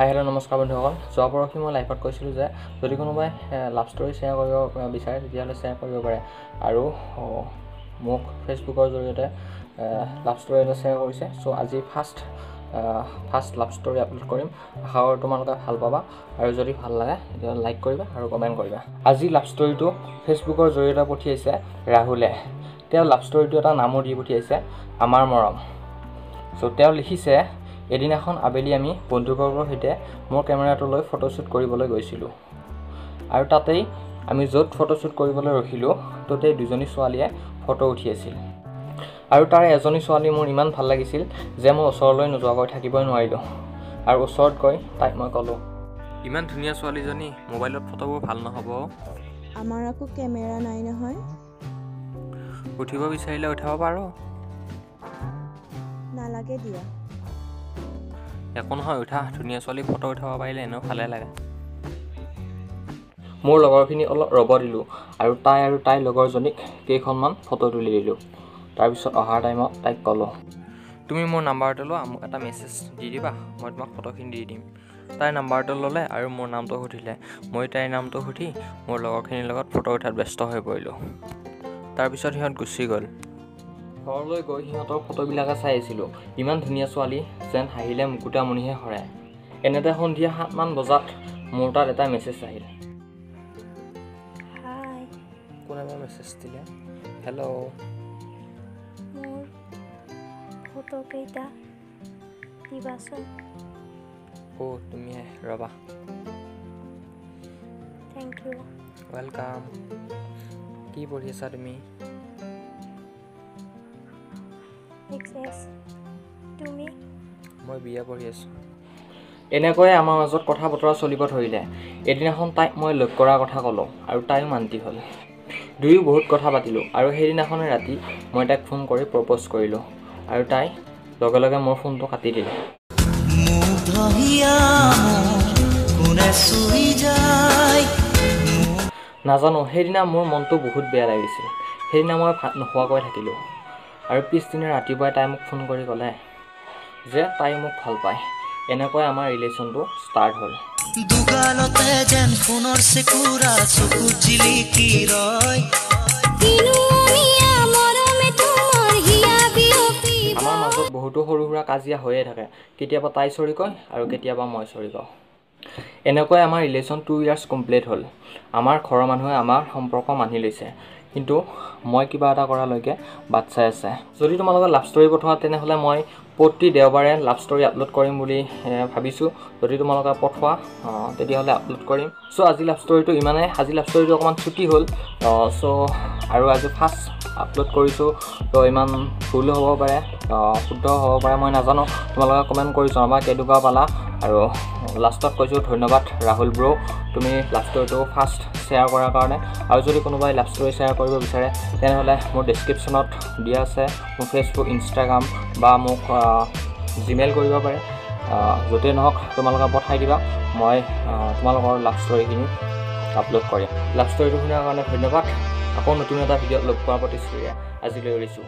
Hi hello' নমস্কাৰ বন্ধুসকল। যোৱা পৰহি মই লাইভত কৈছিলোঁ যে যদি কোনোবাই লাভ ষ্টৰী শ্বেয়াৰ কৰিব বিচাৰে তেতিয়াহ'লে শ্বেয়াৰ কৰিব পাৰে আৰু মোক ফেচবুকৰ জৰিয়তে লাভ ষ্টৰী এটা শ্বেয়াৰ কৰিছে। চ' আজি ফাৰ্ষ্ট লাভ ষ্টৰী আপলোড কৰিম। আশা কৰোঁ তোমালোকে ভাল পাবা আৰু যদি ভাল লাগে তেতিয়াহ'লে লাইক কৰিবা আৰু কমেণ্ট কৰিবা। আজি লাভ ষ্টৰীটো ফেচবুকৰ জৰিয়তে পঠিয়াইছে ৰাহুলে। তেওঁ লাভ ষ্টৰীটো এটা নামো দি পঠিয়াইছে আমাৰ মৰম। চ' তেওঁ লিখিছে, এদিনাখন আবেলি আমি বন্ধুবৰ্গৰ সৈতে মোৰ কেমেৰাটো লৈ ফটোশ্বুট কৰিবলৈ গৈছিলোঁ আৰু তাতেই আমি য'ত ফটোশ্বুট কৰিবলৈ ৰখিলোঁ ততেই দুজনী ছোৱালীয়ে ফটো উঠি আছিল আৰু তাৰে এজনী ছোৱালী মোৰ ইমান ভাল লাগিছিল যে মই ওচৰলৈ নোযোৱাকৈ থাকিবই নোৱাৰিলোঁ আৰু ওচৰত গৈ তাইক মই ক'লোঁ, ইমান ধুনীয়া ছোৱালীজনী, মোবাইলত ফটোবোৰ ভাল নহ'ব? আমাৰ আকৌ কেমেৰা নাই নহয়। উঠিব বিচাৰিলে উঠাব পাৰোঁ। নালাগে দিয়া। একো নহয়, উঠা। ধুনীয়া ছোৱালী ফটো উঠাব পাৰিলে এনেও ভালে লাগে। মোৰ লগৰখিনি অলপ ৰ'ব দিলোঁ আৰু তাইৰ লগৰজনীক কেইখনমান ফটো তুলি দিলোঁ। তাৰপিছত অহাৰ টাইমত তাইক ক'লোঁ, তুমি মোৰ নাম্বাৰটো লোৱা, মোক এটা মেছেজ দি দিবা, মই তোমাক ফটোখিনি দি দিম। তাইৰ নাম্বাৰটো ল'লে আৰু মোৰ নামটো সুধিলে। মই তাইৰ নামটো সুধি মোৰ লগৰখিনিৰ লগত ফটো উঠাত ব্যস্ত হৈ পৰিলোঁ। তাৰপিছত সিহঁত গুচি গ'ল। ঘৰলৈ গৈ সিহঁতৰ ফটোবিলাকে চাই আছিলোঁ। ইমান ধুনীয়া ছোৱালী, যেন হাঁহিলে মুকুতামণিহে সৰাই। এনেতে সন্ধিয়া 7মান বজাত মোৰ তাত এটা মেছেজ আহিল। হাই, কোনে বা মেছেজ দিলে? হেল্ল', মোৰ ফটোকেইটা দিবাচোন। তুমি ৰ'বা। Thank you. ৱেলকাম। কি পঢ়ি আছা তুমি? তুমি? মই বিয়া পঢ়ি আছোঁ। এনেকৈয়ে আমাৰ মাজত কথা বতৰা চলিব ধৰিলে। এদিনাখন তাইক মই লগ কৰাৰ কথা ক'লোঁ আৰু তাইও মান্তি হ'ল। দুয়ো বহুত কথা পাতিলোঁ আৰু সেইদিনাখনে ৰাতি মই তাইক ফোন কৰি প্ৰপ'জ কৰিলোঁ আৰু তাই লগে লগে মোৰ ফোনটো কাটি দিলে। নাজানো, সেইদিনা মোৰ মনটো বহুত বেয়া লাগিছিল। সেইদিনা মই ভাত নোখোৱাকৈ থাকিলোঁ আৰু পিছদিনা ৰাতিপুৱাই তাই মোক ফোন কৰি ক'লে যে তাই মোক ভাল পায়। এনেকৈ আমাৰ ৰিলেশ্যনটো ষ্টাৰ্ট হ'ল। আমাৰ মাজত বহুতো সৰু সুৰা কাজিয়া হৈয়ে থাকে। কেতিয়াবা তাই চৰি কয় আৰু কেতিয়াবা মই চৰি কওঁ। এনেকৈ আমাৰ ৰিলেশ্যন 2 years কমপ্লিট হ'ল। আমাৰ ঘৰৰ মানুহে আমাৰ সম্পৰ্ক মানি লৈছে, কিন্তু মই কিবা এটা কৰালৈকে বাট চাই আছে। যদি তোমালোকে লাভ ষ্টৰী পঠোৱা তেনেহ'লে মই প্ৰতি দেওবাৰে লাভ ষ্টৰী আপলোড কৰিম বুলি ভাবিছোঁ। যদি তোমালোকে পঠোৱা তেতিয়াহ'লে আপলোড কৰিম। চ' আজি লাভ ষ্টৰীটো ইমানেই। আজি লাভ ষ্টৰীটো অকণমান ছুটি হ'ল। আৰু আজি ফাৰ্ষ্ট আপলোড কৰিছোঁ, তো ইমান ভুলো হ'ব পাৰে, শুদ্ধ হ'ব পাৰে, মই নাজানো। তোমালোকে কমেণ্ট কৰি জনাবা কেনেকুৱা পালা। আৰু লাষ্টত কৈছোঁ ধন্যবাদ ৰাহুল ব্ৰ', তুমি লাভ ষ্টৰীটো ফাৰ্ষ্ট শ্বেয়াৰ কৰাৰ কাৰণে। আৰু যদি কোনোবাই লাভ ষ্টৰী শ্বেয়াৰ কৰিব বিচাৰে তেনেহ'লে মোৰ ডেছক্ৰিপশ্যনত দিয়া আছে মোৰ ফেচবুক, ইনষ্টাগ্ৰাম বা মোক জিমেইল কৰিব পাৰে। য'তেই নহওক তোমালোকে পঠাই দিবা, মই তোমালোকৰ লাভ ষ্টৰীখিনি আপলোড কৰিম। লাভ ষ্টৰীটো শুনাৰ কাৰণে ধন্যবাদ। আকৌ নতুন এটা ভিডিঅ'ত লগ পোৱাৰ প্ৰতিশ্ৰুতিৰে আজিলৈ এৰিছোঁ।